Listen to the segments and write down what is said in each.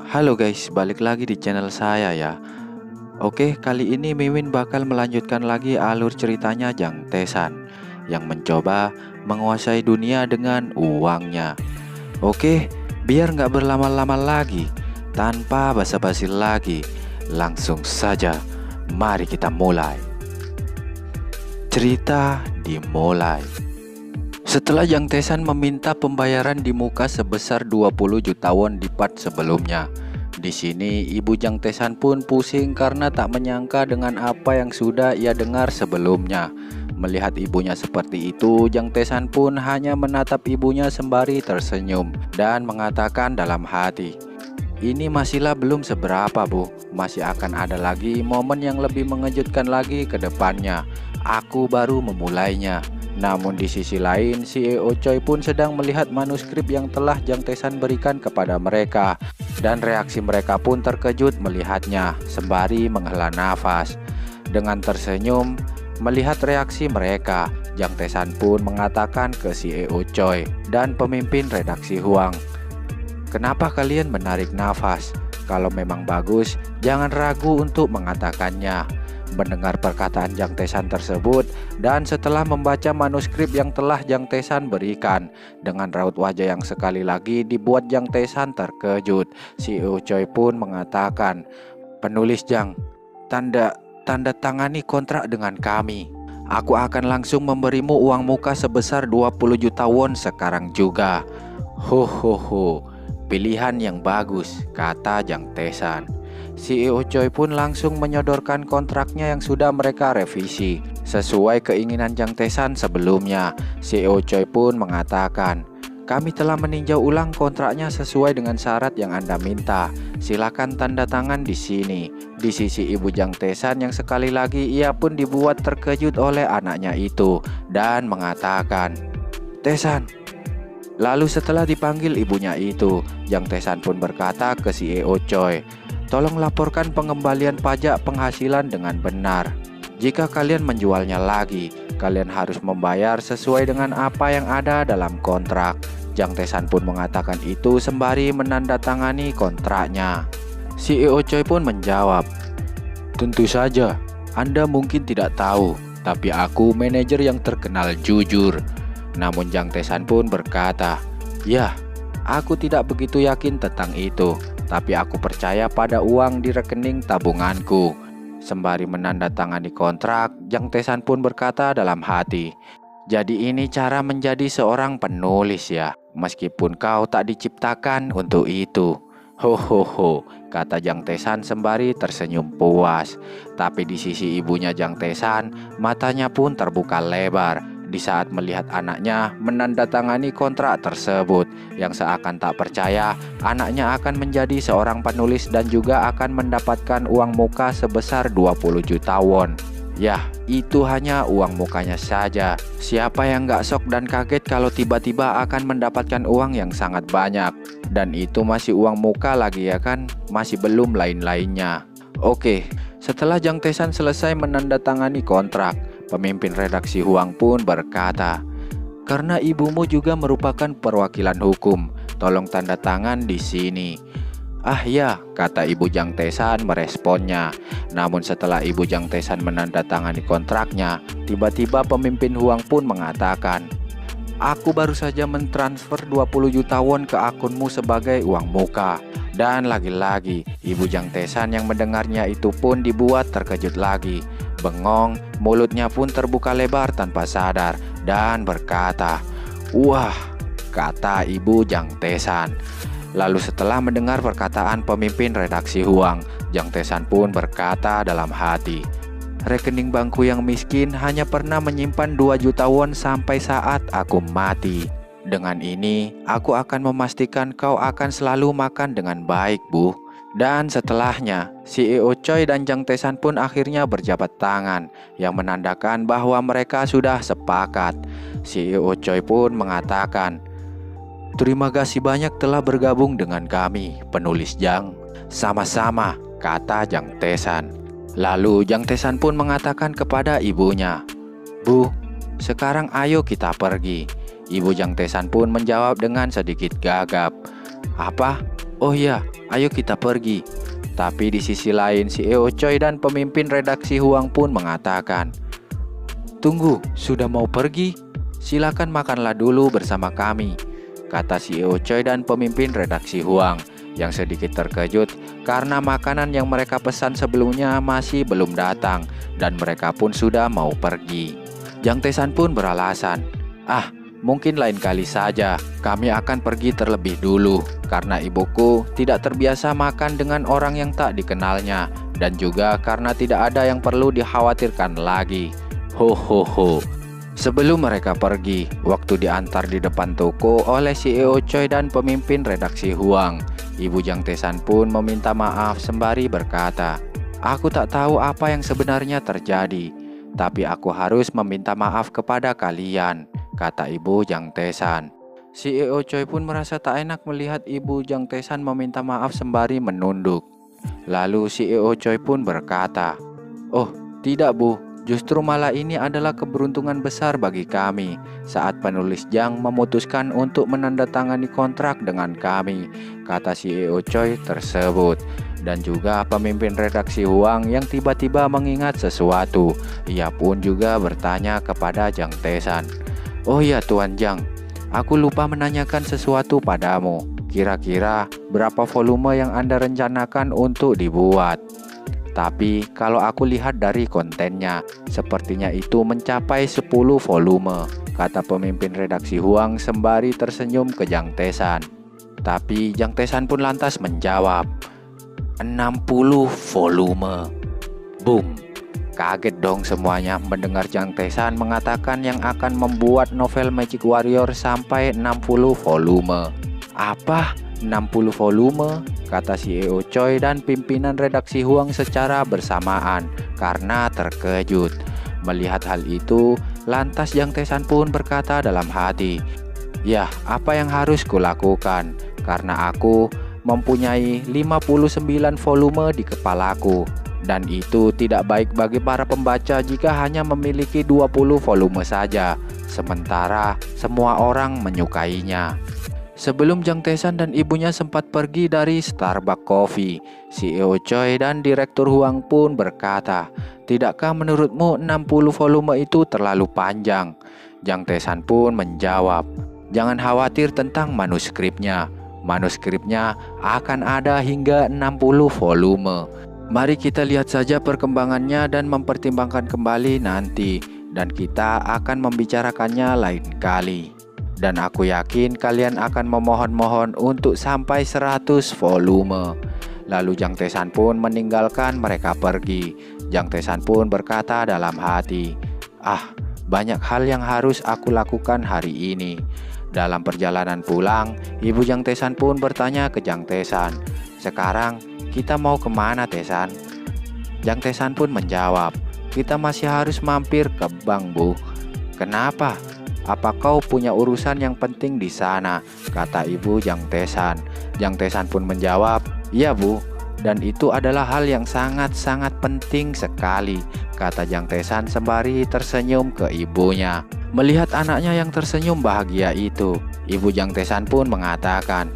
Halo guys, balik lagi di channel saya ya. Oke, kali ini Mimin bakal melanjutkan lagi alur ceritanya Jang Tesan yang mencoba menguasai dunia dengan uangnya. Oke, biar nggak berlama-lama lagi, tanpa basa-basi lagi, langsung saja mari kita mulai. Cerita dimulai. Setelah Jang Tesan meminta pembayaran di muka sebesar 20 juta won di part sebelumnya. Di sini ibu Jang Tesan pun pusing karena tak menyangka dengan apa yang sudah ia dengar sebelumnya. Melihat ibunya seperti itu, Jang Tesan pun hanya menatap ibunya sembari tersenyum dan mengatakan dalam hati, "Ini masihlah belum seberapa, Bu. Masih akan ada lagi momen yang lebih mengejutkan lagi ke depannya. Aku baru memulainya." Namun di sisi lain, CEO Choi pun sedang melihat manuskrip yang telah Jang Tesan berikan kepada mereka. Dan reaksi mereka pun terkejut melihatnya, sembari menghela nafas. Dengan tersenyum, melihat reaksi mereka, Jang Tesan pun mengatakan ke CEO Choi dan pemimpin redaksi Huang, "Kenapa kalian menarik nafas? Kalau memang bagus, jangan ragu untuk mengatakannya." Mendengar perkataan Jang Tesan tersebut dan setelah membaca manuskrip yang telah Jang Tesan berikan, dengan raut wajah yang sekali lagi dibuat Jang Tesan terkejut, CEO Choi pun mengatakan, "Penulis Jang, tanda tangani kontrak dengan kami. Aku akan langsung memberimu uang muka sebesar 20 juta won sekarang juga." "Ho ho ho, pilihan yang bagus," kata Jang Tesan. CEO Choi pun langsung menyodorkan kontraknya yang sudah mereka revisi sesuai keinginan Jang Tesan sebelumnya. CEO Choi pun mengatakan, "Kami telah meninjau ulang kontraknya sesuai dengan syarat yang Anda minta. Silakan tanda tangan di sini." Di sisi ibu Jang Tesan yang sekali lagi ia pun dibuat terkejut oleh anaknya itu dan mengatakan, "Tesan." Lalu setelah dipanggil ibunya itu, Jang Tesan pun berkata ke CEO Choi, "Tolong laporkan pengembalian pajak penghasilan dengan benar. Jika kalian menjualnya lagi, kalian harus membayar sesuai dengan apa yang ada dalam kontrak." Jang Tesan pun mengatakan itu sembari menandatangani kontraknya. CEO Choi pun menjawab, "Tentu saja, Anda mungkin tidak tahu, tapi aku manajer yang terkenal jujur." Namun Jang Tesan pun berkata, "Ya, aku tidak begitu yakin tentang itu, tapi aku percaya pada uang di rekening tabunganku." Sembari menandatangani kontrak, Jang Tesan pun berkata dalam hati, "Jadi ini cara menjadi seorang penulis ya, meskipun kau tak diciptakan untuk itu." "Ho ho ho," kata Jang Tesan sembari tersenyum puas. Tapi di sisi ibunya Jang Tesan, matanya pun terbuka lebar di saat melihat anaknya menandatangani kontrak tersebut, yang seakan tak percaya anaknya akan menjadi seorang penulis dan juga akan mendapatkan uang muka sebesar 20 juta won. Yah, itu hanya uang mukanya saja. Siapa yang gak shock dan kaget kalau tiba-tiba akan mendapatkan uang yang sangat banyak? Dan itu masih uang muka lagi ya kan? Masih belum lain-lainnya. Oke, setelah Jang Tesan selesai menandatangani kontrak, pemimpin redaksi Huang pun berkata, "Karena ibumu juga merupakan perwakilan hukum, tolong tanda tangan di sini." "Ah ya," kata ibu Jang Tesan meresponnya. Namun setelah ibu Jang Tesan menandatangani kontraknya, tiba-tiba pemimpin Huang pun mengatakan, "Aku baru saja mentransfer 20 juta won ke akunmu sebagai uang muka." Dan lagi-lagi ibu Jang Tesan yang mendengarnya itu pun dibuat terkejut lagi. Bengong, mulutnya pun terbuka lebar tanpa sadar dan berkata, "Wah," kata ibu Jang Tesan. Lalu setelah mendengar perkataan pemimpin redaksi Huang, Jang Tesan pun berkata dalam hati, "Rekening bankku yang miskin hanya pernah menyimpan 2 juta won sampai saat aku mati. Dengan ini, aku akan memastikan kau akan selalu makan dengan baik, Bu." Dan setelahnya, CEO Choi dan Jang Tesan pun akhirnya berjabat tangan, yang menandakan bahwa mereka sudah sepakat. CEO Choi pun mengatakan, "Terima kasih banyak telah bergabung dengan kami, penulis Jang." "Sama-sama," kata Jang Tesan. Lalu Jang Tesan pun mengatakan kepada ibunya, "Bu, sekarang ayo kita pergi." Ibu Jang Tesan pun menjawab dengan sedikit gagap, "Apa? Oh ya, ayo kita pergi. Tapi di sisi lain si Eo Choi dan pemimpin redaksi Huang pun mengatakan, "Tunggu, sudah mau pergi? Silakan makanlah dulu bersama kami," kata si Eo Choi dan pemimpin redaksi Huang yang sedikit terkejut karena makanan yang mereka pesan sebelumnya masih belum datang dan mereka pun sudah mau pergi. Jang Tae-san pun beralasan, mungkin lain kali saja, kami akan pergi terlebih dulu karena ibuku tidak terbiasa makan dengan orang yang tak dikenalnya dan juga karena tidak ada yang perlu dikhawatirkan lagi. Ho ho ho. Sebelum mereka pergi, waktu diantar di depan toko oleh si Eo Choi dan pemimpin redaksi Huang, Ibu Jang Tae-san pun meminta maaf sembari berkata, "Aku tak tahu apa yang sebenarnya terjadi, tapi aku harus meminta maaf kepada kalian," kata Ibu Jang Tae-san. Si Eo Choi pun merasa tak enak melihat Ibu Jang Tae-san meminta maaf sembari menunduk. Lalu si Eo Choi pun berkata, "Oh, tidak Bu. Justru malah ini adalah keberuntungan besar bagi kami saat penulis Jang memutuskan untuk menandatangani kontrak dengan kami," kata si Eo Choi tersebut. Dan juga pemimpin redaksi Huang yang tiba-tiba mengingat sesuatu. Ia pun juga bertanya kepada Jang Tae-san, "Oh ya Tuan Jang, aku lupa menanyakan sesuatu padamu. Kira-kira berapa volume yang Anda rencanakan untuk dibuat? Tapi kalau aku lihat dari kontennya, sepertinya itu mencapai 10 volume, kata pemimpin redaksi Huang sembari tersenyum ke Jang Tae-san. Tapi Jang Tae-san pun lantas menjawab, 60 volume. Boom. Kaget dong semuanya mendengar Jang Tae-san mengatakan yang akan membuat novel Magic Warrior sampai 60 volume. Apa? 60 volume? Kata si Eo Choi dan pimpinan redaksi Huang secara bersamaan karena terkejut. Melihat hal itu, lantas Jang Tae-san pun berkata dalam hati, "Ya, apa yang harus kulakukan? Karena aku mempunyai 59 volume di kepalaku. Dan itu tidak baik bagi para pembaca jika hanya memiliki 20 volume saja, sementara semua orang menyukainya." Sebelum Jang Tae-san dan ibunya sempat pergi dari Starbucks Coffee, si Eo Choi dan direktur Huang pun berkata, "Tidakkah menurutmu 60 volume itu terlalu panjang?" Jang Tae-san pun menjawab, "Jangan khawatir tentang manuskripnya. Manuskripnya akan ada hingga 60 volume. Mari kita lihat saja perkembangannya dan mempertimbangkan kembali nanti, dan kita akan membicarakannya lain kali. Dan aku yakin kalian akan memohon-mohon untuk sampai 100 volume." Lalu Jang Tae-san pun meninggalkan mereka pergi. Jang Tae-san pun berkata dalam hati, banyak hal yang harus aku lakukan hari ini." Dalam perjalanan pulang, Ibu Jang Tae-san pun bertanya ke Jang Tae-san, "Sekarang kita mau kemana Tae-san?" Jang Tae-san pun menjawab, "Kita masih harus mampir ke bank Bu." "Kenapa? Apa kau punya urusan yang penting di sana?" kata Ibu Jang Tae-san. Jang Tae-san pun menjawab, "Iya Bu, dan itu adalah hal yang sangat-sangat penting sekali," kata Jang Tae-san sembari tersenyum ke ibunya. Melihat anaknya yang tersenyum bahagia itu, Ibu Jang Tae-san pun mengatakan,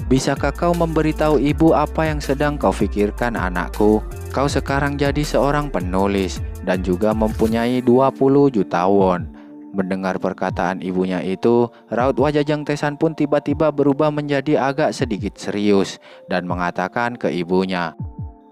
"Bisakah kau memberitahu ibu apa yang sedang kau pikirkan anakku? Kau sekarang jadi seorang penulis dan juga mempunyai 20 juta won." Mendengar perkataan ibunya itu, raut wajah Jang Tae-san pun tiba-tiba berubah menjadi agak sedikit serius dan mengatakan ke ibunya,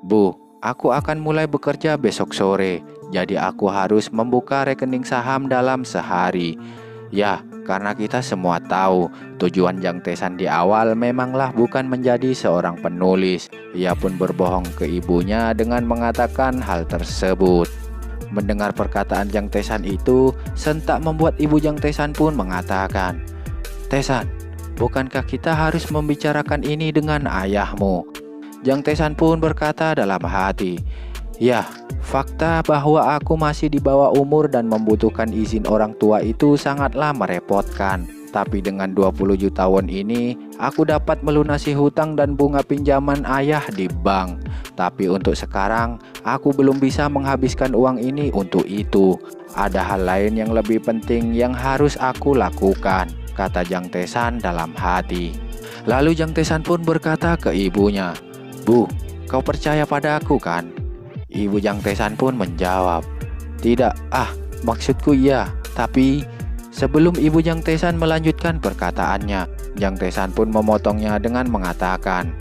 "Bu, aku akan mulai bekerja besok sore, jadi aku harus membuka rekening saham dalam sehari." Ya, karena kita semua tahu tujuan Jang Tae-san di awal memanglah bukan menjadi seorang penulis. Ia pun berbohong ke ibunya dengan mengatakan hal tersebut. Mendengar perkataan Jang Tae-san itu, sentak membuat Ibu Jang Tae-san pun mengatakan, "Tae-san, bukankah kita harus membicarakan ini dengan ayahmu?" Jang Tae-san pun berkata dalam hati, "Ya, fakta bahwa aku masih di bawah umur dan membutuhkan izin orang tua itu sangatlah merepotkan. Tapi dengan 20 juta won ini, aku dapat melunasi hutang dan bunga pinjaman ayah di bank. Tapi untuk sekarang, aku belum bisa menghabiskan uang ini untuk itu. Ada hal lain yang lebih penting yang harus aku lakukan," kata Jang Tae-san dalam hati. Lalu Jang Tesan pun berkata ke ibunya, "Bu, kau percaya pada aku kan?" Ibu Jang Tesan pun menjawab, "Tidak, maksudku iya, tapi..." Sebelum Ibu Jang Tesan melanjutkan perkataannya, Jang Tesan pun memotongnya dengan mengatakan,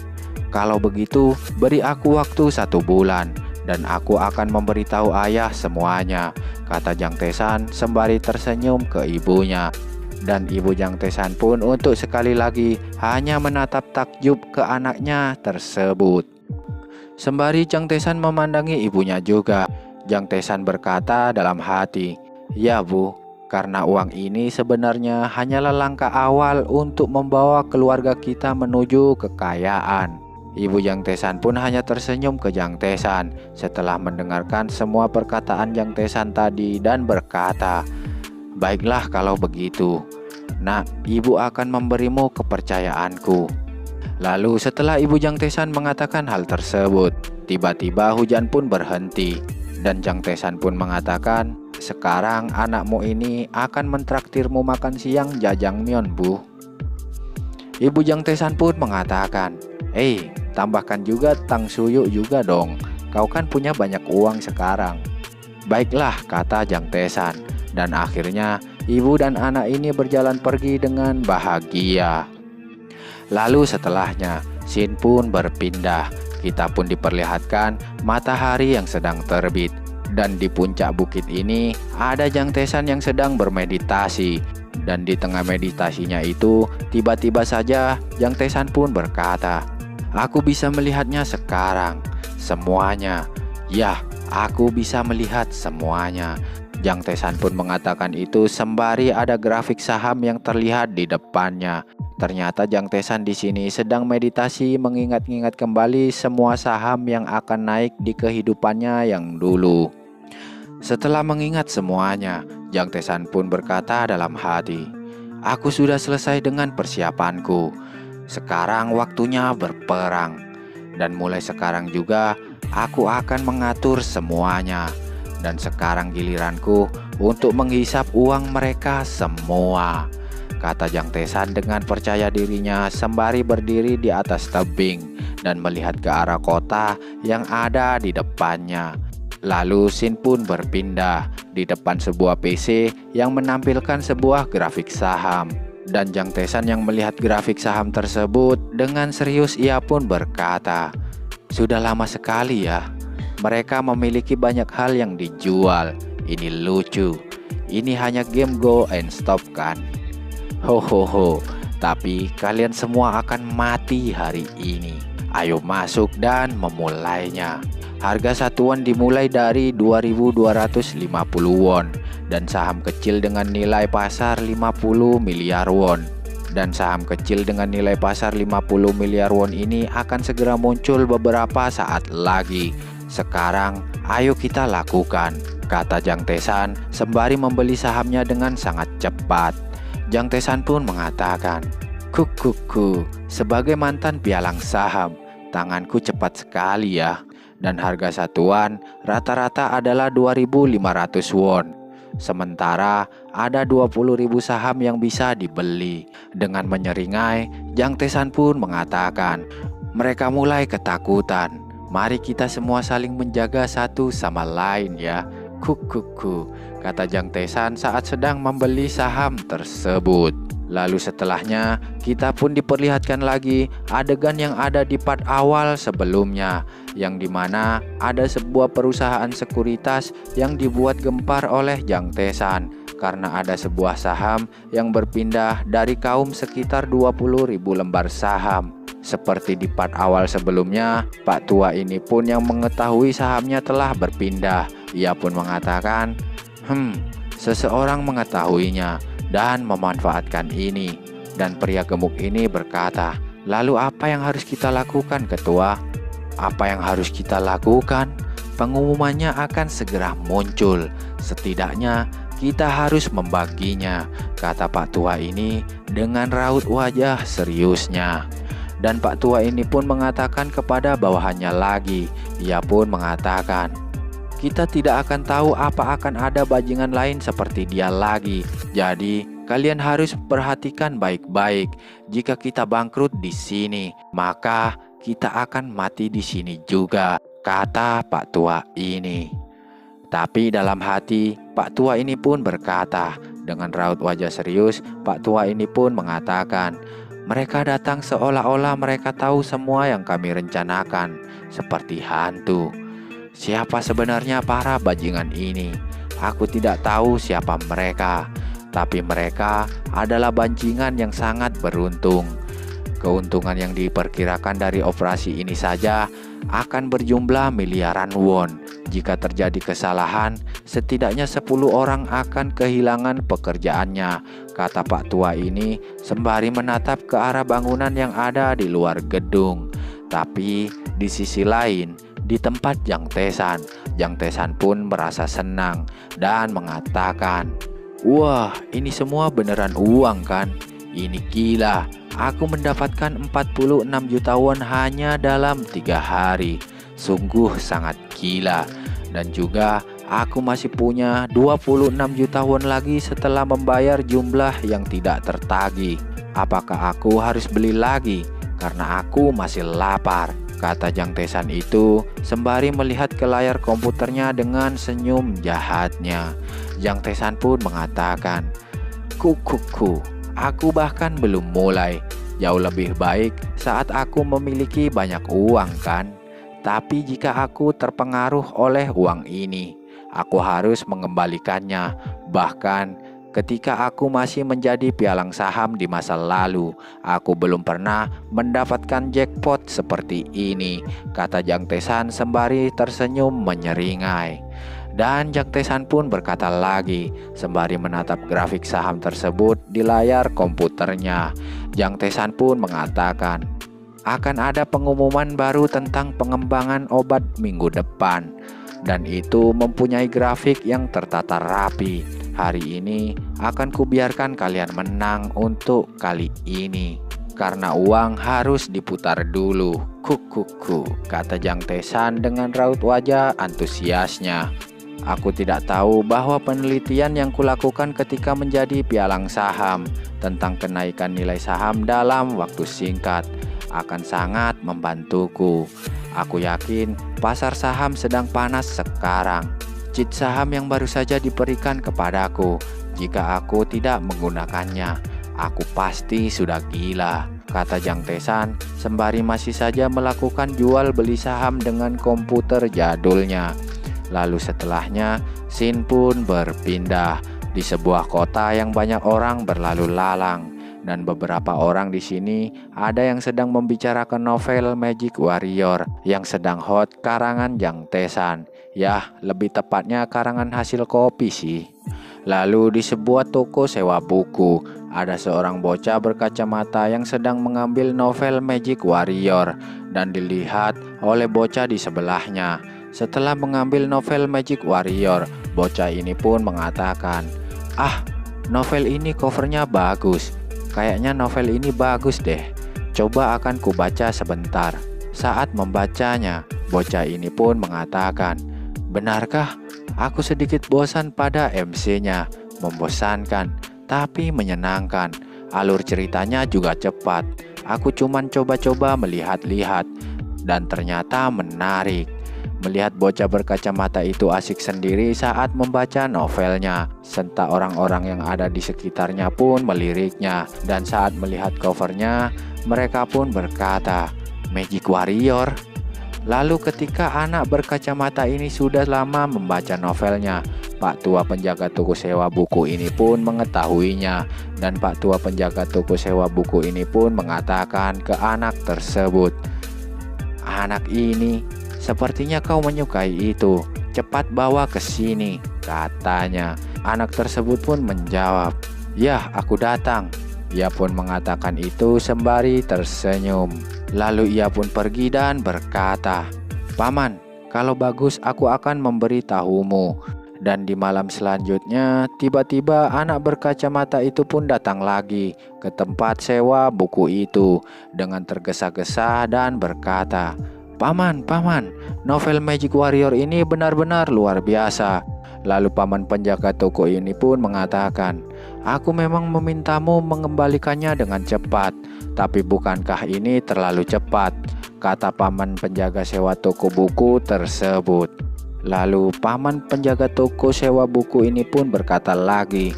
"Kalau begitu, beri aku waktu 1 bulan, dan aku akan memberitahu ayah semuanya," kata Jang Tesan sembari tersenyum ke ibunya. Dan Ibu Jang Tesan pun untuk sekali lagi hanya menatap takjub ke anaknya tersebut. Sembari Jang Tesan memandangi ibunya juga, Jang Tesan berkata dalam hati, "Ya Bu, karena uang ini sebenarnya hanyalah langkah awal untuk membawa keluarga kita menuju kekayaan." Ibu Jang Tesan pun hanya tersenyum ke Jang Tesan setelah mendengarkan semua perkataan Jang Tesan tadi dan berkata, "Baiklah kalau begitu. Nak, ibu akan memberimu kepercayaanku." Lalu setelah Ibu Jang Tesan mengatakan hal tersebut, tiba-tiba hujan pun berhenti. Dan Jang Tesan pun mengatakan, "Sekarang anakmu ini akan mentraktirmu makan siang jajangmyeon, Bu." Ibu Jang Tesan pun mengatakan, "Tambahkan juga tang suyu juga dong. Kau kan punya banyak uang sekarang." "Baiklah," kata Jang Tesan. Dan akhirnya ibu dan anak ini berjalan pergi dengan bahagia. Lalu setelahnya, scene pun berpindah. Kita pun diperlihatkan matahari yang sedang terbit. Dan di puncak bukit ini ada Jang Tesan yang sedang bermeditasi. Dan di tengah meditasinya itu, tiba-tiba saja Jang Tesan pun berkata, "Aku bisa melihatnya sekarang, semuanya. Ya, aku bisa melihat semuanya." Jang Tesan pun mengatakan itu sembari ada grafik saham yang terlihat di depannya. Ternyata Jang Tesan di sini sedang meditasi mengingat-ingat kembali semua saham yang akan naik di kehidupannya yang dulu. Setelah mengingat semuanya, Jang Tesan pun berkata dalam hati, "Aku sudah selesai dengan persiapanku. Sekarang waktunya berperang. Dan mulai sekarang juga aku akan mengatur semuanya. Dan sekarang giliranku untuk menghisap uang mereka semua," kata Jang Tesan dengan percaya dirinya sembari berdiri di atas tebing dan melihat ke arah kota yang ada di depannya. Lalu scene pun berpindah di depan sebuah PC yang menampilkan sebuah grafik saham. Dan Jang Tesan yang melihat grafik saham tersebut dengan serius ia pun berkata, "Sudah lama sekali ya. Mereka memiliki banyak hal yang dijual. Ini lucu. Ini hanya game go and stop kan? Ho, tapi kalian semua akan mati hari ini. Ayo masuk dan memulainya." Harga satuan dimulai dari 2.250 won dan saham kecil dengan nilai pasar 50 miliar won. Dan saham kecil dengan nilai pasar 50 miliar won ini akan segera muncul beberapa saat lagi. Sekarang ayo kita lakukan, kata Jang Tesan sembari membeli sahamnya dengan sangat cepat. Jang Tesan pun mengatakan, Kukuku, sebagai mantan pialang saham, tanganku cepat sekali ya. Dan harga satuan rata-rata adalah 2.500 won. Sementara ada 20.000 saham yang bisa dibeli. Dengan menyeringai, Jang Tesan pun mengatakan, mereka mulai ketakutan. Mari kita semua saling menjaga satu sama lain ya. Kukuku, kata Jang Tesan saat sedang membeli saham tersebut. Lalu setelahnya, kita pun diperlihatkan lagi adegan yang ada di part awal sebelumnya, yang dimana ada sebuah perusahaan sekuritas yang dibuat gempar oleh Jang Tesan karena ada sebuah saham yang berpindah dari kaum sekitar 20.000 lembar saham. Seperti di part awal sebelumnya, Pak Tua ini pun yang mengetahui sahamnya telah berpindah. Ia pun mengatakan, seseorang mengetahuinya dan memanfaatkan ini. Dan pria gemuk ini berkata, lalu apa yang harus kita lakukan, Ketua? Apa yang harus kita lakukan? Pengumumannya akan segera muncul. Setidaknya kita harus membaginya, kata Pak Tua ini dengan raut wajah seriusnya. Dan Pak Tua ini pun mengatakan kepada bawahannya lagi. Ia pun mengatakan, kita tidak akan tahu apa akan ada bajingan lain seperti dia lagi. Jadi kalian harus perhatikan baik-baik. jika kita bangkrut di sini, maka kita akan mati di sini juga, kata Pak Tua ini. Tapi dalam hati, Pak Tua ini pun berkata, dengan raut wajah serius, Pak Tua ini pun mengatakan, mereka datang seolah-olah mereka tahu semua yang kami rencanakan, seperti hantu. Siapa sebenarnya para bajingan ini? Aku tidak tahu siapa mereka, tapi mereka adalah bajingan yang sangat beruntung. Keuntungan yang diperkirakan dari operasi ini saja akan berjumlah miliaran won. Jika terjadi kesalahan, setidaknya 10 orang akan kehilangan pekerjaannya, kata Pak Tua ini sembari menatap ke arah bangunan yang ada di luar gedung. Tapi di sisi lain, di tempat Jang Tesan pun merasa senang dan mengatakan, wah, ini semua beneran uang kan? Ini gila, aku mendapatkan 46 juta won hanya dalam 3 hari. Sungguh sangat gila. Dan juga aku masih punya 26 juta won lagi setelah membayar jumlah yang tidak tertagih. Apakah aku harus beli lagi? Karena aku masih lapar, kata Jang Tesan itu sembari melihat ke layar komputernya dengan senyum jahatnya. Jang Tesan pun mengatakan, kukuku, aku bahkan belum mulai. Jauh lebih baik saat aku memiliki banyak uang kan? Tapi jika aku terpengaruh oleh uang ini, aku harus mengembalikannya. Bahkan ketika aku masih menjadi pialang saham di masa lalu, aku belum pernah mendapatkan jackpot seperti ini, kata Jang Tesan sembari tersenyum menyeringai. Dan Jang Tesan pun berkata lagi sembari menatap grafik saham tersebut di layar komputernya. Jang Tesan pun mengatakan, akan ada pengumuman baru tentang pengembangan obat minggu depan, dan itu mempunyai grafik yang tertata rapi. Hari ini akan kubiarkan kalian menang untuk kali ini, karena uang harus diputar dulu. Kukuku, kata Jang Tesan dengan raut wajah antusiasnya. Aku tidak tahu bahwa penelitian yang kulakukan ketika menjadi pialang saham tentang kenaikan nilai saham dalam waktu singkat akan sangat membantuku. Aku yakin pasar saham sedang panas sekarang. Cheat saham yang baru saja diberikan kepadaku. Jika aku tidak menggunakannya, aku pasti sudah gila, kata Jang Tesan sembari masih saja melakukan jual beli saham dengan komputer jadulnya. Lalu setelahnya, scene pun berpindah di sebuah kota yang banyak orang berlalu lalang. Dan beberapa orang di sini ada yang sedang membicarakan novel Magic Warrior yang sedang hot karangan Jang Tesan. Ya, lebih tepatnya karangan hasil kopi sih. Lalu di sebuah toko sewa buku, ada seorang bocah berkacamata yang sedang mengambil novel Magic Warrior dan dilihat oleh bocah di sebelahnya. Setelah mengambil novel Magic Warrior, bocah ini pun mengatakan, "Ah, novel ini covernya bagus. Kayaknya novel ini bagus deh. Coba akan kubaca sebentar." Saat membacanya, bocah ini pun mengatakan, "Benarkah? Aku sedikit bosan pada MC-nya. Membosankan, tapi menyenangkan. Alur ceritanya juga cepat. Aku cuman coba-coba melihat-lihat, dan ternyata menarik." Melihat bocah berkacamata itu asik sendiri saat membaca novelnya. Serta orang-orang yang ada di sekitarnya pun meliriknya. Dan saat melihat covernya, mereka pun berkata, "Magic Warrior?" Lalu ketika anak berkacamata ini sudah lama membaca novelnya, Pak Tua penjaga toko sewa buku ini pun mengetahuinya. Dan Pak Tua penjaga toko sewa buku ini pun mengatakan ke anak tersebut, "Anak ini, sepertinya kau menyukai itu. Cepat bawa ke sini," katanya. Anak tersebut pun menjawab, "Yah, aku datang." Ia pun mengatakan itu sembari tersenyum. Lalu ia pun pergi dan berkata, "Paman, kalau bagus aku akan memberitahumu." Dan di malam selanjutnya, tiba-tiba anak berkacamata itu pun datang lagi ke tempat sewa buku itu dengan tergesa-gesa dan berkata, Paman, novel Magic Warrior ini benar-benar luar biasa." Lalu paman penjaga toko ini pun mengatakan, Aku memang memintamu mengembalikannya dengan cepat, tapi bukankah ini terlalu cepat? Kata paman penjaga sewa toko buku tersebut. Lalu paman penjaga toko sewa buku ini pun berkata lagi,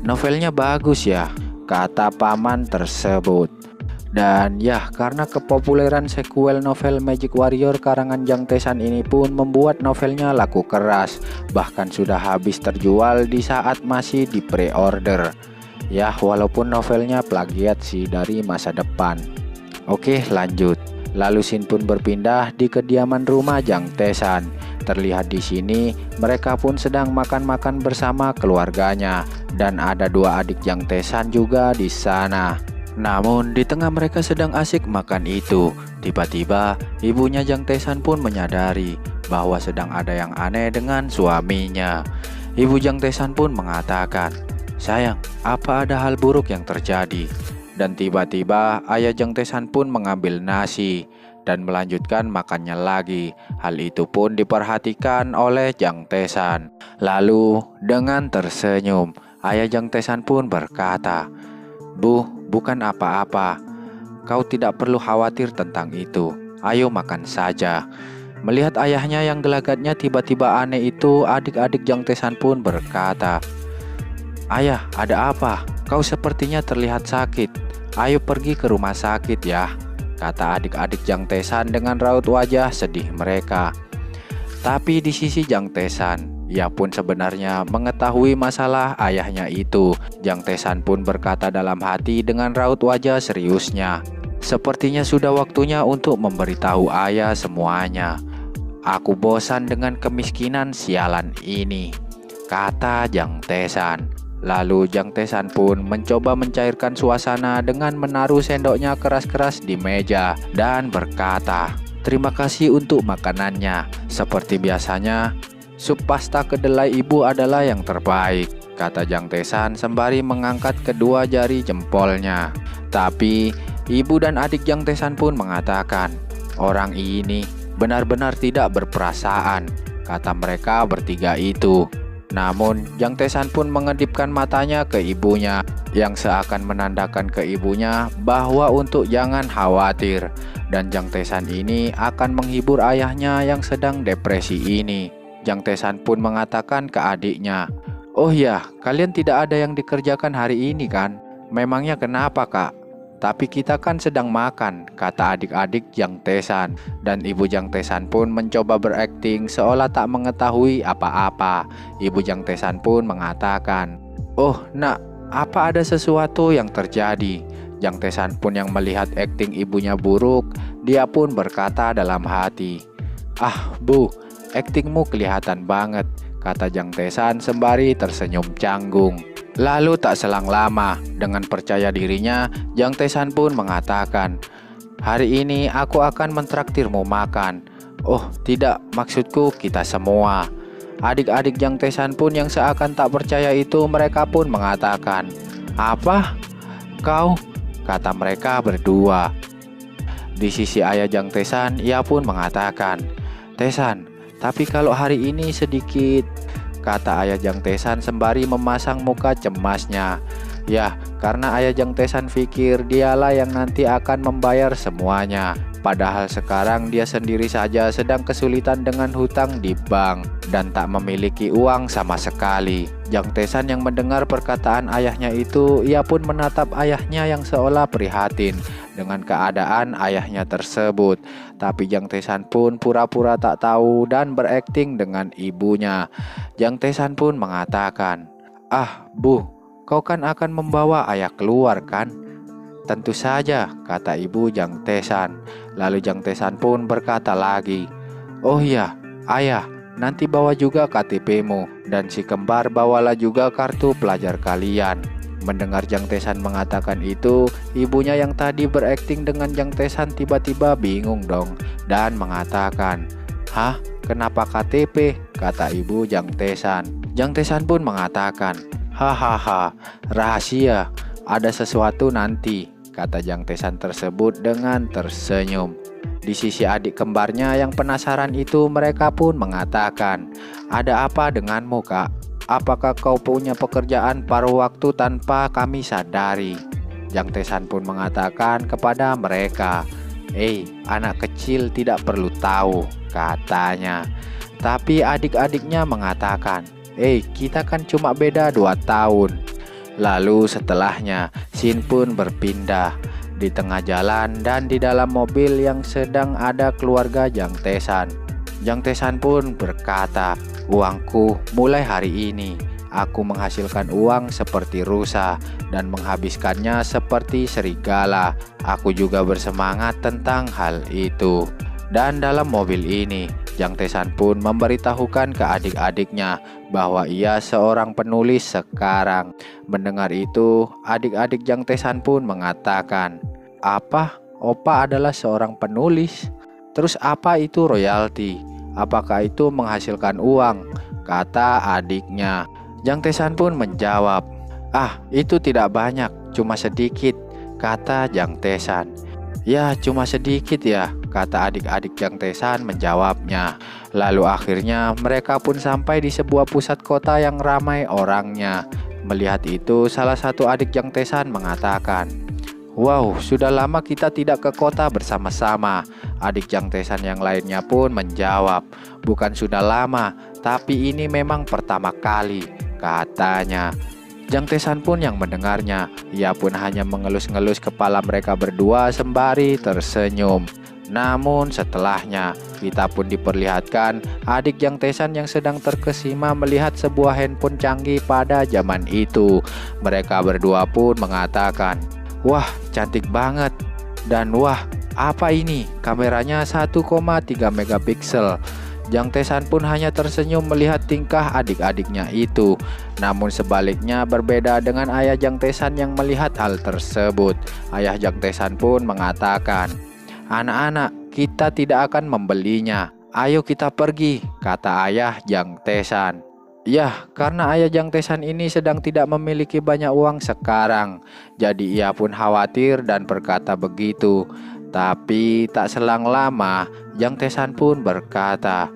"Novelnya bagus ya," kata paman tersebut. Dan ya, karena kepopuleran sequel novel Magic Warrior karangan Jang Tae-san ini pun membuat novelnya laku keras. Bahkan sudah habis terjual di saat masih di pre-order. Ya, walaupun novelnya plagiat sih dari masa depan. Oke, lanjut. Lalu Shin pun berpindah di kediaman rumah Jang Tae-san. Terlihat di sini mereka pun sedang makan-makan bersama keluarganya, dan ada dua adik Jang Tae-san juga di sana. Namun di tengah mereka sedang asik makan itu, tiba-tiba ibunya Jang Tae-san pun menyadari bahwa sedang ada yang aneh dengan suaminya. Ibu Jang Tae-san pun mengatakan, "Sayang, apa ada hal buruk yang terjadi?" Dan tiba-tiba ayah Jang Tae-san pun mengambil nasi dan melanjutkan makannya lagi. Hal itu pun diperhatikan oleh Jang Tae-san. Lalu dengan tersenyum, ayah Jang Tae-san pun berkata, "Bu, bukan apa-apa. Kau tidak perlu khawatir tentang itu. Ayo makan saja." Melihat ayahnya yang gelagatnya tiba-tiba aneh itu, adik-adik Jang Tae-san pun berkata, "Ayah, ada apa? Kau sepertinya terlihat sakit. Ayo pergi ke rumah sakit ya," kata adik-adik Jang Tae-san dengan raut wajah sedih mereka. Tapi di sisi Jang Tae-san, ia pun sebenarnya mengetahui masalah ayahnya itu. Jang Tae-san pun berkata dalam hati dengan raut wajah seriusnya, "Sepertinya sudah waktunya untuk memberitahu ayah semuanya. Aku bosan dengan kemiskinan sialan ini," kata Jang Tae-san. Lalu Jang Tae-san pun mencoba mencairkan suasana dengan menaruh sendoknya keras-keras di meja dan berkata, "Terima kasih untuk makanannya. Seperti biasanya, sup pasta kedelai ibu adalah yang terbaik," kata Jang Tae-san sembari mengangkat kedua jari jempolnya. Tapi ibu dan adik Jang Tae-san pun mengatakan, "Orang ini benar-benar tidak berperasaan," kata mereka bertiga itu. Namun Jang Tae-san pun mengedipkan matanya ke ibunya, yang seakan menandakan ke ibunya bahwa untuk jangan khawatir, dan Jang Tae-san ini akan menghibur ayahnya yang sedang depresi ini. Jang Tae-san pun mengatakan ke adiknya, "Oh ya, kalian tidak ada yang dikerjakan hari ini kan? Memangnya kenapa, Kak?" "Tapi kita kan sedang makan," kata adik-adik Jang Tae-san. Dan ibu Jang Tae-san pun mencoba berakting seolah tak mengetahui apa-apa. Ibu Jang Tae-san pun mengatakan, "Oh nak, apa ada sesuatu yang terjadi?" Jang Tae-san pun yang melihat akting ibunya buruk, dia pun berkata dalam hati, "Ah bu, aktingmu kelihatan banget," kata Jang Tae-san sembari tersenyum canggung. Lalu tak selang lama, dengan percaya dirinya, Jang Tae-san pun mengatakan, "Hari ini aku akan mentraktirmu makan." "Oh tidak, maksudku kita semua." Adik-adik Jang Tae-san pun yang seakan tak percaya itu, mereka pun mengatakan, "Apa? Kau?" kata mereka berdua. Di sisi ayah Jang Tae-san, ia pun mengatakan, "Tae-san, tapi kalau hari ini sedikit," kata ayah Jang Tae-san sembari memasang muka cemasnya. Ya, karena ayah Jang Tae-san pikir dialah yang nanti akan membayar semuanya. Padahal sekarang dia sendiri saja sedang kesulitan dengan hutang di bank dan tak memiliki uang sama sekali. Jang Tae-san yang mendengar perkataan ayahnya itu, ia pun menatap ayahnya yang seolah prihatin dengan keadaan ayahnya tersebut. Tapi Jang Tae-san pun pura-pura tak tahu dan berakting dengan ibunya. Jang Tae-san pun mengatakan, "Ah bu, kau kan akan membawa ayah keluar kan?" "Tentu saja," kata ibu Jang Tae-san. Lalu Jang Tae-san pun berkata lagi, "Oh iya, ayah, nanti bawa juga KTP-mu, dan si kembar bawalah juga kartu pelajar kalian." Mendengar Jang Tae-san mengatakan itu, ibunya yang tadi berakting dengan Jang Tae-san tiba-tiba bingung dong dan mengatakan, "Hah? Kenapa KTP?" kata ibu Jang Tae-san. Jang Tae-san pun mengatakan, "Hahaha, rahasia, ada sesuatu nanti," kata Jang Tae-san tersebut dengan tersenyum. Di sisi adik kembarnya yang penasaran itu, mereka pun mengatakan, "Ada apa denganmu, Kak?" apakah kau punya pekerjaan paruh waktu tanpa kami sadari? Jang Tesan pun mengatakan kepada mereka, anak kecil tidak perlu tahu, katanya. Tapi adik-adiknya mengatakan, kita kan cuma beda 2 tahun. Lalu setelahnya, Sin pun berpindah di tengah jalan dan di dalam mobil yang sedang ada keluarga Jang Tesan. Jang Tesan pun berkata, uangku mulai hari ini. Aku menghasilkan uang seperti rusa dan menghabiskannya seperti serigala. Aku juga bersemangat tentang hal itu. Dan dalam mobil ini, Jang Tesan pun memberitahukan ke adik-adiknya bahwa ia seorang penulis sekarang. Mendengar itu, adik-adik Jang Tesan pun mengatakan, apa? Opa adalah seorang penulis? Terus apa itu royalti? Apakah itu menghasilkan uang? Kata adiknya. Jang Tesan pun menjawab, itu tidak banyak, cuma sedikit, kata Jang Tesan. Ya, cuma sedikit ya, kata adik-adik Jang Tesan menjawabnya. Lalu akhirnya mereka pun sampai di sebuah pusat kota yang ramai orangnya. Melihat itu, salah satu adik Jang Tesan mengatakan, wow, sudah lama kita tidak ke kota bersama-sama. Adik Jang Tesan yang lainnya pun menjawab, bukan sudah lama, tapi ini memang pertama kali, katanya. Jang Tesan pun yang mendengarnya, ia pun hanya mengelus-ngelus kepala mereka berdua sembari tersenyum. Namun setelahnya, kita pun diperlihatkan adik Jang Tesan yang sedang terkesima melihat sebuah handphone canggih pada zaman itu. Mereka berdua pun mengatakan, wah, cantik banget. Dan wah, apa ini? Kameranya 1,3 megapiksel. Jang Tesan pun hanya tersenyum melihat tingkah adik-adiknya itu. Namun sebaliknya berbeda dengan ayah Jang Tesan yang melihat hal tersebut. Ayah Jang Tesan pun mengatakan, anak-anak, kita tidak akan membelinya. Ayo kita pergi, kata ayah Jang Tesan. Yah, karena ayah Jang Tesan ini sedang tidak memiliki banyak uang sekarang. Jadi ia pun khawatir dan berkata begitu. Tapi tak selang lama, Jang Tesan pun berkata,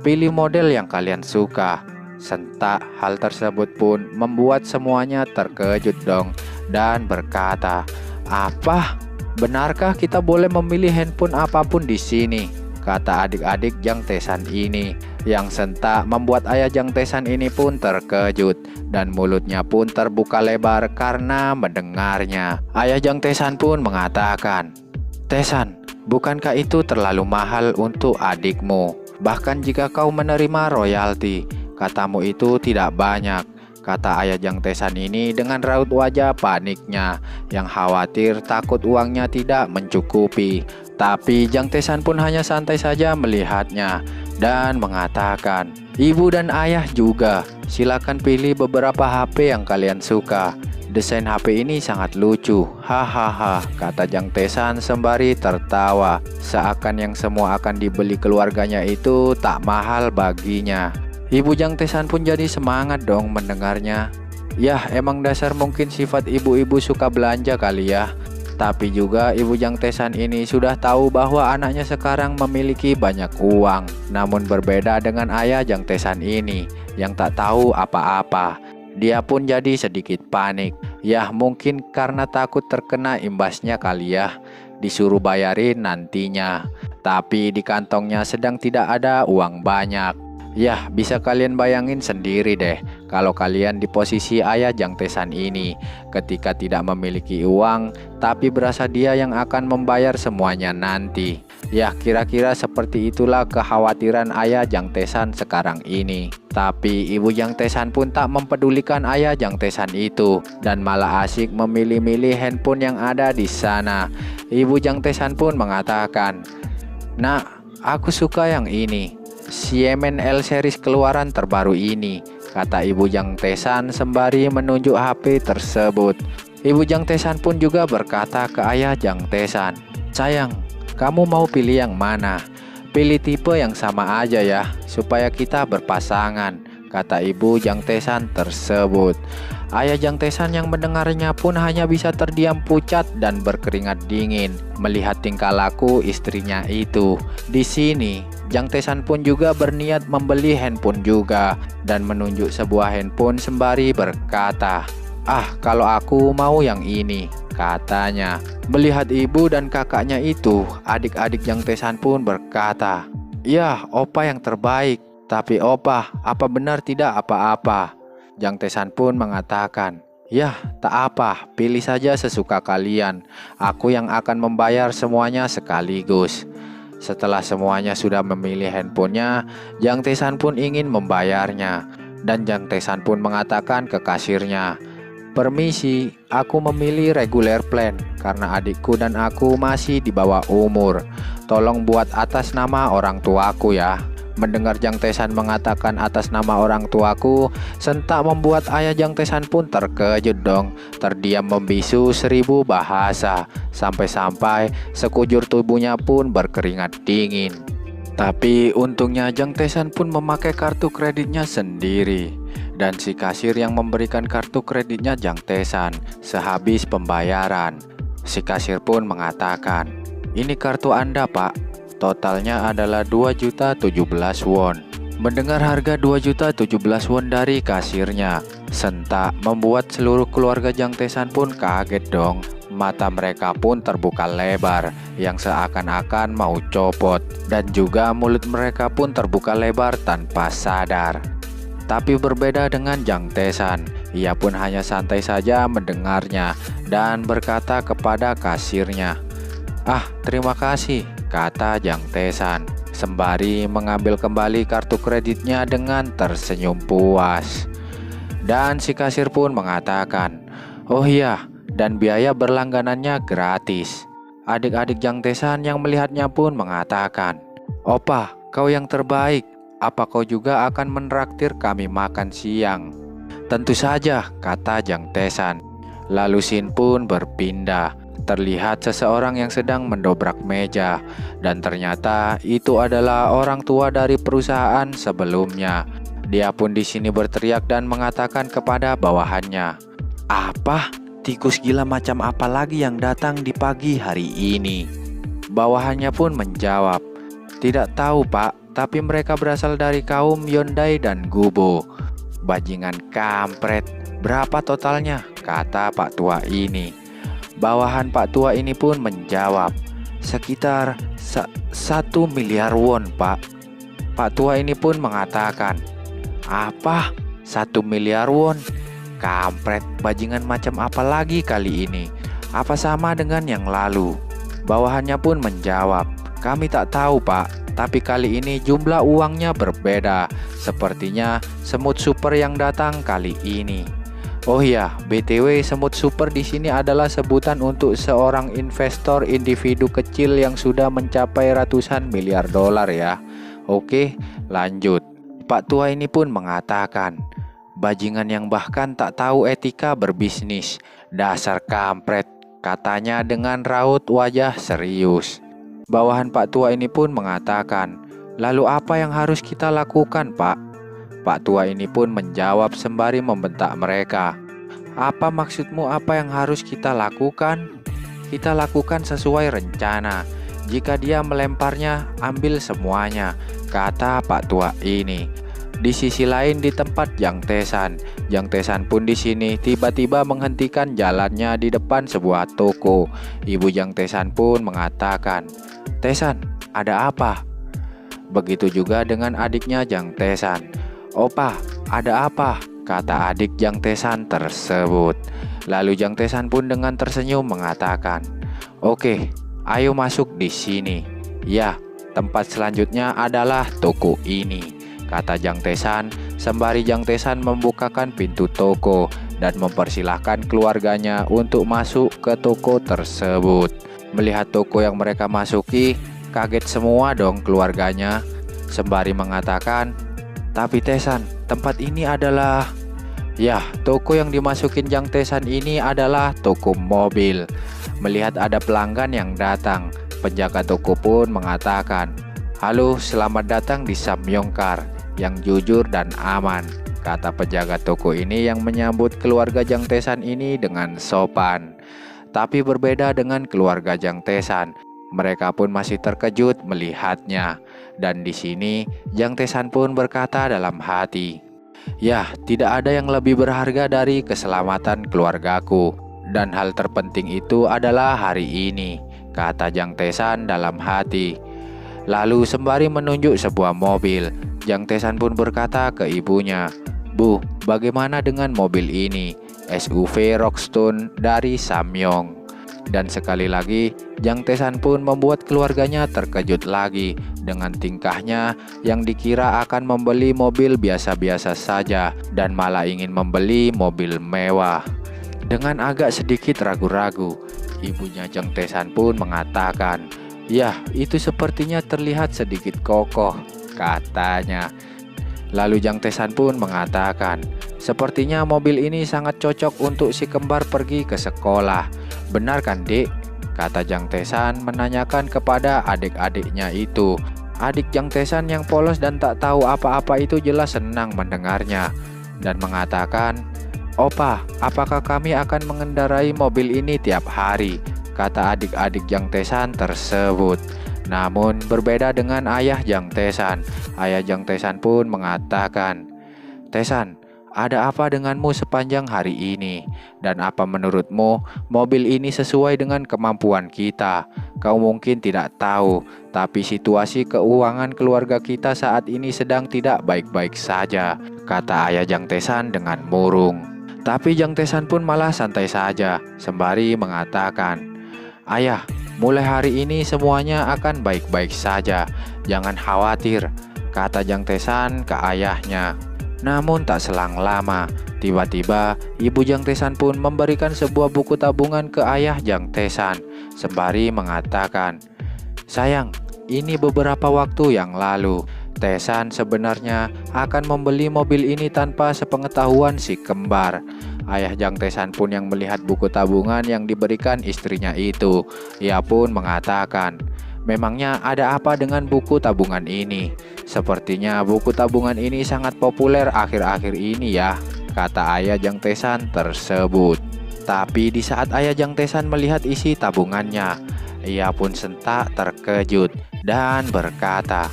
pilih model yang kalian suka. Sentak hal tersebut pun membuat semuanya terkejut dong dan berkata, apa? Benarkah kita boleh memilih handphone apapun di sini? Kata adik-adik Jang Tesan ini. Yang sentak membuat ayah Jang Tesan ini pun terkejut dan mulutnya pun terbuka lebar karena mendengarnya. Ayah Jang Tesan pun mengatakan, Tesan, bukankah itu terlalu mahal untuk adikmu? Bahkan jika kau menerima royalti, katamu itu tidak banyak, kata ayah Jang Tesan ini dengan raut wajah paniknya, yang khawatir takut uangnya tidak mencukupi. Tapi Jang Tesan pun hanya santai saja melihatnya dan mengatakan, ibu dan ayah juga, silakan pilih beberapa HP yang kalian suka. Desain HP ini sangat lucu, hahaha, kata Jang Tesan sembari tertawa. Seakan yang semua akan dibeli keluarganya itu tak mahal baginya. Ibu Jang Tesan pun jadi semangat dong mendengarnya. Yah, emang dasar mungkin sifat ibu-ibu suka belanja kali ya. Tapi juga ibu Jang Tesan ini sudah tahu bahwa anaknya sekarang memiliki banyak uang. Namun berbeda dengan ayah Jang Tesan ini yang tak tahu apa-apa. Dia pun jadi sedikit panik. Yah, mungkin karena takut terkena imbasnya kali ya. Disuruh bayarin nantinya. Tapi di kantongnya sedang tidak ada uang banyak. Yah, bisa kalian bayangin sendiri deh kalau kalian di posisi ayah Jang Tesan ini. Ketika tidak memiliki uang, tapi berasa dia yang akan membayar semuanya nanti. Yah, kira-kira seperti itulah kekhawatiran ayah Jang Tesan sekarang ini. Tapi ibu Jang Tesan pun tak mempedulikan ayah Jang Tesan itu dan malah asik memilih-milih handphone yang ada di sana. Ibu Jang Tesan pun mengatakan, "Nak, aku suka yang ini. Xiamen L series keluaran terbaru ini," kata ibu Jang Tesan sembari menunjuk HP tersebut. Ibu Jang Tesan pun juga berkata ke ayah Jang Tesan, "Sayang, kamu mau pilih yang mana? Pilih tipe yang sama aja ya, supaya kita berpasangan," kata ibu Jang Tesan tersebut. Ayah Jang Tesan yang mendengarnya pun hanya bisa terdiam pucat dan berkeringat dingin melihat tingkah laku istrinya itu. Di sini Jang Tesan pun juga berniat membeli handphone juga dan menunjuk sebuah handphone sembari berkata, "Ah, kalau aku mau yang ini," katanya. Melihat ibu dan kakaknya itu, adik-adik Jang Tesan pun berkata, "Ya, opa yang terbaik. Tapi opa, apa benar tidak apa-apa?" Jang Tesan pun mengatakan, "Ya, tak apa, pilih saja sesuka kalian. Aku yang akan membayar semuanya sekaligus." Setelah semuanya sudah memilih handphonenya, Jang Tesan pun ingin membayarnya. Dan Jang Tesan pun mengatakan ke kasirnya, "Permisi, aku memilih regular plan karena adikku dan aku masih di bawah umur. Tolong buat atas nama orang tuaku ya." Mendengar Jang Tesan mengatakan atas nama orang tuaku, sentak membuat ayah Jang Tesan pun terkejut dong. Terdiam membisu 1000 bahasa, sampai-sampai sekujur tubuhnya pun berkeringat dingin. Tapi untungnya Jang Tesan pun memakai kartu kreditnya sendiri. Dan si kasir yang memberikan kartu kreditnya Jang Tesan sehabis pembayaran. Si kasir pun mengatakan, "Ini kartu Anda, Pak. Totalnya adalah 2.017 won." Mendengar harga 2.017 won dari kasirnya, sentak membuat seluruh keluarga Jang Tesan pun kaget dong. Mata mereka pun terbuka lebar yang seakan-akan mau copot, dan juga mulut mereka pun terbuka lebar tanpa sadar. Tapi berbeda dengan Jang Tesan, ia pun hanya santai saja mendengarnya dan berkata kepada kasirnya, "Ah, terima kasih," kata Jang Tesan, sembari mengambil kembali kartu kreditnya dengan tersenyum puas. Dan si kasir pun mengatakan, "Oh iya, dan biaya berlangganannya gratis." Adik-adik Jang Tesan yang melihatnya pun mengatakan, "Opa, kau yang terbaik. Apa kau juga akan menraktir kami makan siang?" "Tentu saja," kata Jang Tesan. Lalu scene pun berpindah. Terlihat seseorang yang sedang mendobrak meja, dan ternyata itu adalah orang tua dari perusahaan sebelumnya. Dia pun di sini berteriak dan mengatakan kepada bawahannya, "Apa? Tikus gila macam apa lagi yang datang di pagi hari ini?" Bawahannya pun menjawab, "Tidak tahu, Pak, tapi mereka berasal dari kaum Yondai dan Gubo." "Bajingan kampret, berapa totalnya?" kata Pak tua ini. Bawahan Pak tua ini pun menjawab, "Sekitar 1 miliar won, Pak." Pak tua ini pun mengatakan, "Apa? 1 miliar won? Kampret, bajingan macam apa lagi kali ini? Apa sama dengan yang lalu?" Bawahannya pun menjawab, "Kami tak tahu, Pak, tapi kali ini jumlah uangnya berbeda. Sepertinya semut super yang datang kali ini." Oh ya, BTW, semut super di sini adalah sebutan untuk seorang investor individu kecil yang sudah mencapai ratusan miliar dolar ya. Oke, lanjut. Pak tua ini pun mengatakan, "Bajingan yang bahkan tak tahu etika berbisnis. Dasar kampret," katanya dengan raut wajah serius. Bawahan Pak tua ini pun mengatakan, "Lalu apa yang harus kita lakukan, Pak?" Pak tua ini pun menjawab sembari membentak mereka, "Apa maksudmu apa yang harus kita lakukan? Kita lakukan sesuai rencana. Jika dia melemparnya, ambil semuanya," kata Pak tua ini. Di sisi lain di tempat Jang Tesan pun di sini tiba-tiba menghentikan jalannya di depan sebuah toko. Ibu Jang Tesan pun mengatakan, "Tesan, ada apa?" Begitu juga dengan adiknya Jang Tesan. "Opa, ada apa?" kata adik Jang Tesan tersebut. Lalu Jang Tesan pun dengan tersenyum mengatakan, "Oke, ayo masuk di sini. Ya, tempat selanjutnya adalah toko ini," kata Jang Tesan, sembari Jang Tesan membukakan pintu toko dan mempersilahkan keluarganya untuk masuk ke toko tersebut. Melihat toko yang mereka masuki, kaget semua dong keluarganya, sembari mengatakan, "Tapi Tesan, tempat ini adalah..." Ya, toko yang dimasukin Jang Tesan ini adalah toko mobil. Melihat ada pelanggan yang datang, penjaga toko pun mengatakan, "Halo, selamat datang di Samyongkar yang jujur dan aman," kata penjaga toko ini yang menyambut keluarga Jang Tesan ini dengan sopan. Tapi berbeda dengan keluarga Jang Tesan, mereka pun masih terkejut melihatnya. Dan di sini Jang Tesan pun berkata dalam hati, "Yah, tidak ada yang lebih berharga dari keselamatan keluargaku. Dan hal terpenting itu adalah hari ini," kata Jang Tesan dalam hati. Lalu sembari menunjuk sebuah mobil, Jang Tesan pun berkata ke ibunya, "Bu, bagaimana dengan mobil ini? SUV Rockstone dari Samyong." Dan sekali lagi, Jang Tesan pun membuat keluarganya terkejut lagi dengan tingkahnya yang dikira akan membeli mobil biasa-biasa saja dan malah ingin membeli mobil mewah. Dengan agak sedikit ragu-ragu, ibunya Jang Tesan pun mengatakan, "Yah, itu sepertinya terlihat sedikit kokoh," katanya. Lalu Jang Tesan pun mengatakan, "Sepertinya mobil ini sangat cocok untuk si kembar pergi ke sekolah. Benar kan, Dek?" kata Jang Tesan menanyakan kepada adik-adiknya itu. Adik Jang Tesan yang polos dan tak tahu apa-apa itu jelas senang mendengarnya dan mengatakan, "Opa, apakah kami akan mengendarai mobil ini tiap hari?" kata adik-adik Jang Tesan tersebut. Namun berbeda dengan ayah Jang Tesan. Ayah Jang Tesan pun mengatakan, "Tesan, ada apa denganmu sepanjang hari ini? Dan apa menurutmu mobil ini sesuai dengan kemampuan kita? Kau mungkin tidak tahu, tapi situasi keuangan keluarga kita saat ini sedang tidak baik-baik saja," kata ayah Jang Tesan dengan murung. Tapi Jang Tesan pun malah santai saja, sembari mengatakan, "Ayah, mulai hari ini semuanya akan baik-baik saja. Jangan khawatir," kata Jang Tesan ke ayahnya. Namun tak selang lama, tiba-tiba ibu Jang Tesan pun memberikan sebuah buku tabungan ke ayah Jang Tesan, sembari mengatakan, "Sayang, ini beberapa waktu yang lalu Tesan sebenarnya akan membeli mobil ini tanpa sepengetahuan si kembar." Ayah Jang Tesan pun yang melihat buku tabungan yang diberikan istrinya itu, ia pun mengatakan, "Memangnya ada apa dengan buku tabungan ini? Sepertinya buku tabungan ini sangat populer akhir-akhir ini ya," kata ayah Jang Tesan tersebut. Tapi di saat ayah Jang Tesan melihat isi tabungannya, ia pun sentak terkejut dan berkata,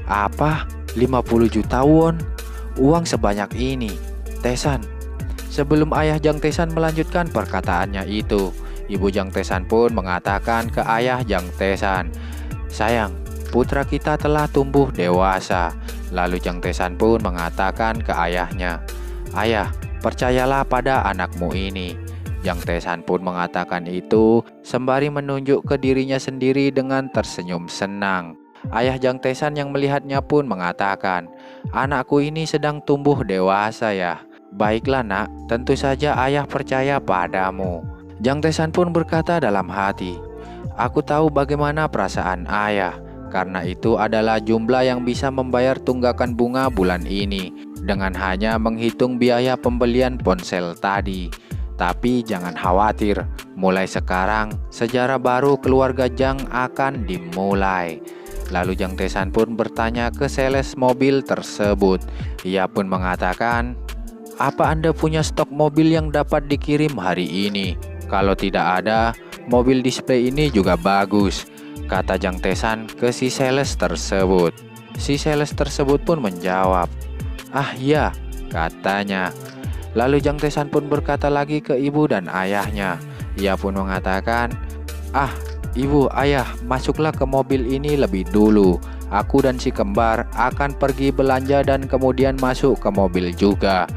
"Apa? 50 juta won? Uang sebanyak ini, Tesan?" Sebelum ayah Jang Tesan melanjutkan perkataannya itu, ibu Jang Tesan pun mengatakan ke ayah Jang Tesan, "Sayang, putra kita telah tumbuh dewasa." Lalu Jang Tesan pun mengatakan ke ayahnya, "Ayah, percayalah pada anakmu ini." Jang Tesan pun mengatakan itu sembari menunjuk ke dirinya sendiri dengan tersenyum senang. Ayah Jang Tesan yang melihatnya pun mengatakan, "Anakku ini sedang tumbuh dewasa ya. Baiklah nak, tentu saja ayah percaya padamu." Jang Tesan pun berkata dalam hati, "Aku tahu bagaimana perasaan ayah. Karena itu adalah jumlah yang bisa membayar tunggakan bunga bulan ini dengan hanya menghitung biaya pembelian ponsel tadi. Tapi jangan khawatir, mulai sekarang sejarah baru keluarga Jang akan dimulai." Lalu Jang Tesan pun bertanya ke sales mobil tersebut. Ia pun mengatakan, "Apa Anda punya stok mobil yang dapat dikirim hari ini? Kalau tidak ada, mobil display ini juga bagus," kata Jang Tesan ke si sales tersebut. Si sales tersebut pun menjawab, "Ah iya," katanya. Lalu Jang Tesan pun berkata lagi ke ibu dan ayahnya. Ia pun mengatakan, "Ah, ibu, ayah, masuklah ke mobil ini lebih dulu. Aku dan si kembar akan pergi belanja dan kemudian masuk ke mobil juga.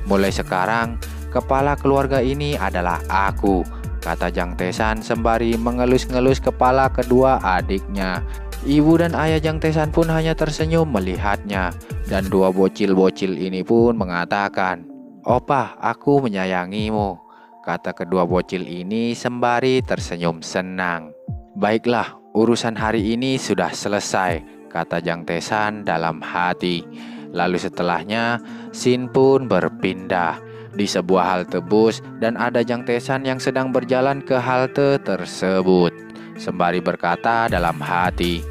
Mulai sekarang, kepala keluarga ini adalah aku," kata Jang Tesan sembari mengelus-ngelus kepala kedua adiknya. Ibu dan ayah Jang Tesan pun hanya tersenyum melihatnya. Dan dua bocil-bocil ini pun mengatakan, "Opa, aku menyayangimu," kata kedua bocil ini sembari tersenyum senang. "Baiklah, urusan hari ini sudah selesai," kata Jang Tesan dalam hati. Lalu setelahnya, scene pun berpindah di sebuah halte bus dan ada Jang Tesan yang sedang berjalan ke halte tersebut. Sembari berkata dalam hati,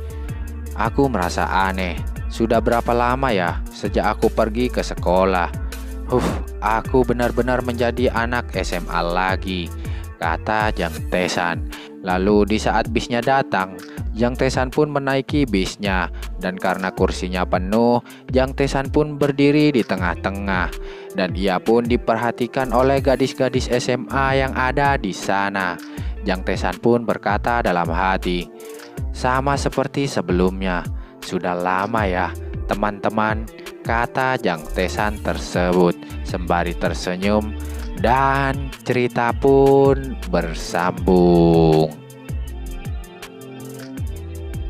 "Aku merasa aneh. Sudah berapa lama ya sejak aku pergi ke sekolah? Aku benar-benar menjadi anak SMA lagi," kata Jang Tesan. Lalu di saat bisnya datang, Jang Tesan pun menaiki bisnya Dan karena kursinya penuh, Jang Tesan pun berdiri di tengah-tengah. Dan ia pun diperhatikan oleh gadis-gadis SMA yang ada di sana. Jang Tesan pun berkata dalam hati, "Sama seperti sebelumnya, sudah lama ya teman-teman," kata Jang Tesan tersebut sembari tersenyum, dan cerita pun bersambung.